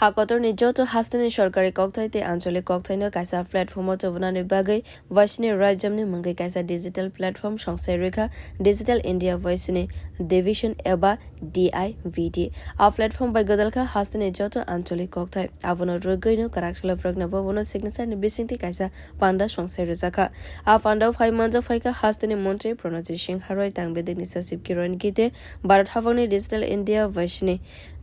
হাকতর নিযত হাস্তানি সরকারি কক্তাইতে আঞ্চলিক কক্তাইনো কাইসা প্ল্যাটফর্ম জবনানি বাগৈ ওয়াইসনি রাজ্যমনি মঙ্গৈ কাইসা ডিজিটাল প্ল্যাটফর্ম সংসাই রেখা ডিজিটাল ইন্ডিয়া ভয়েসনি ডিভিশন এবা DIVD আ প্ল্যাটফর্ম বাই গদলখা হাস্তানি যত আঞ্চলিক কক্তাই আবনো রগৈনো কারাকশালা ফ্রগনা ববনো সিগনেচার নি বিসিংতি কাইসা পান্ডা সংসাই রেজাখা আ পান্ডাও ফাই মানজা ফাইকা হাস্তানি মন্ত্রী প্রণজিৎ সিং হারয় তাংবেদিক সচিব কিরণ গীতে ভারত হাফংনি ডিজিটাল ইন্ডিয়া ভয়েসনি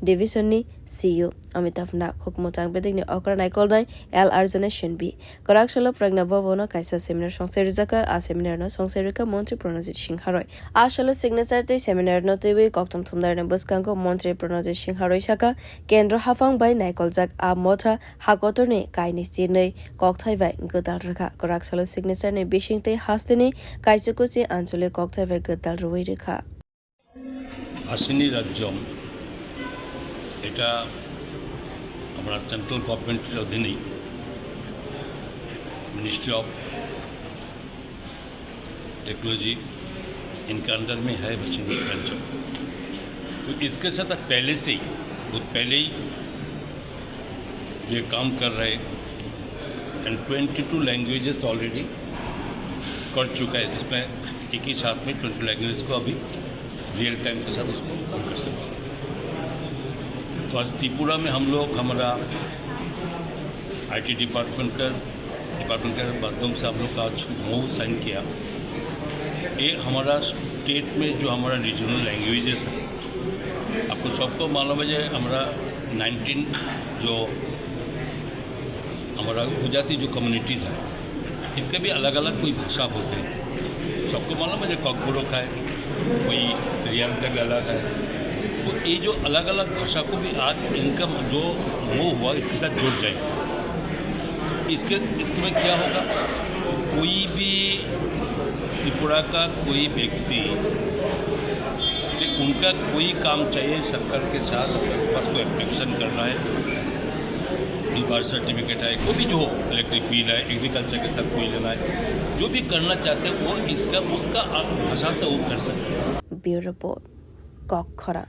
ডিভিশননি CEO অমিতাভ নাগ হুকমতাং বেদিকনি অকরা নাইকলনাই এল আরজনে সেনবি করাকশালা ফ্রগনা ববনো কাইসা সেমিনার সংসাই রেজাখা আ সেমিনার ন সংসাই রেখা মন্ত্রী প্রণজিৎ সিং হারয় আশালো সিগনেচার তে সেমিনার ন তৈবি কক্তম থুমদারনে বসকাঙ্গ মন্ত্রী প্রণজিৎ সিং হারয় শাখা কেন্দ্র হাফাং by নাইকলজাক a Motha হাকতরনে কাইনি চিनै কক্তাই by গদাল Rekha করাকশালা signature নে বিশিংতে হাস্তেনি কাইসুকুচি আঞ্চলিক কক্তাই বাই গদাল রুই রেখা হাসিনী রাজ্যম এটা আমরা সেন্ট্রাল গভর্नमेंटेর অধীনেই मिनिस्ट्री ऑफ टेक्नोलॉजी इनके अंडर में है हासनी राज्यम। तो इसके साथ पहले से ही बहुत पहले ही ये काम कर रहे एंड 22 लैंग्वेजेस ऑलरेडी कर चुका है, जिसमें एक ही साथ में 20 लैंग्वेज को अभी रियल टाइम के साथ उसको काम कर सकते हैं। तो आज त्रिपुरा में हम लोग हमारा IT डिपार्टमेंट के माध्यम से हम लोग का आज MOU साइन किया। ये हमारा स्टेट में जो हमारा रीजनल लैंग्वेजेस है, आपको सबको मालूम है हमारा 19 जो हमारा गुजराती जो कम्युनिटीज़ है, इसके भी अलग अलग कोई भाषा होते हैं। सबको मालूम है कॉकबोरोक है, कोई रियान का भी अलग है। तो ये जो अलग अलग भाषा को भी आज इनका जो MOU हुआ इसके साथ जुड़ जाएगा। इसके में क्या होगा, कोई भी त्रिपुरा का कोई व्यक्ति कि उनका कोई काम चाहिए सरकार के साथ, अपने पास कोई एप्लीकेशन करना है, बर्थ सर्टिफिकेट है, कोई भी जो हो, इलेक्ट्रिक बिल है, एग्रीकल्चर के साथ कोई लेना है, जो भी करना चाहते हैं वो उसका भाषा से वो कर सकते हैं। Bureau report कॉकखरा।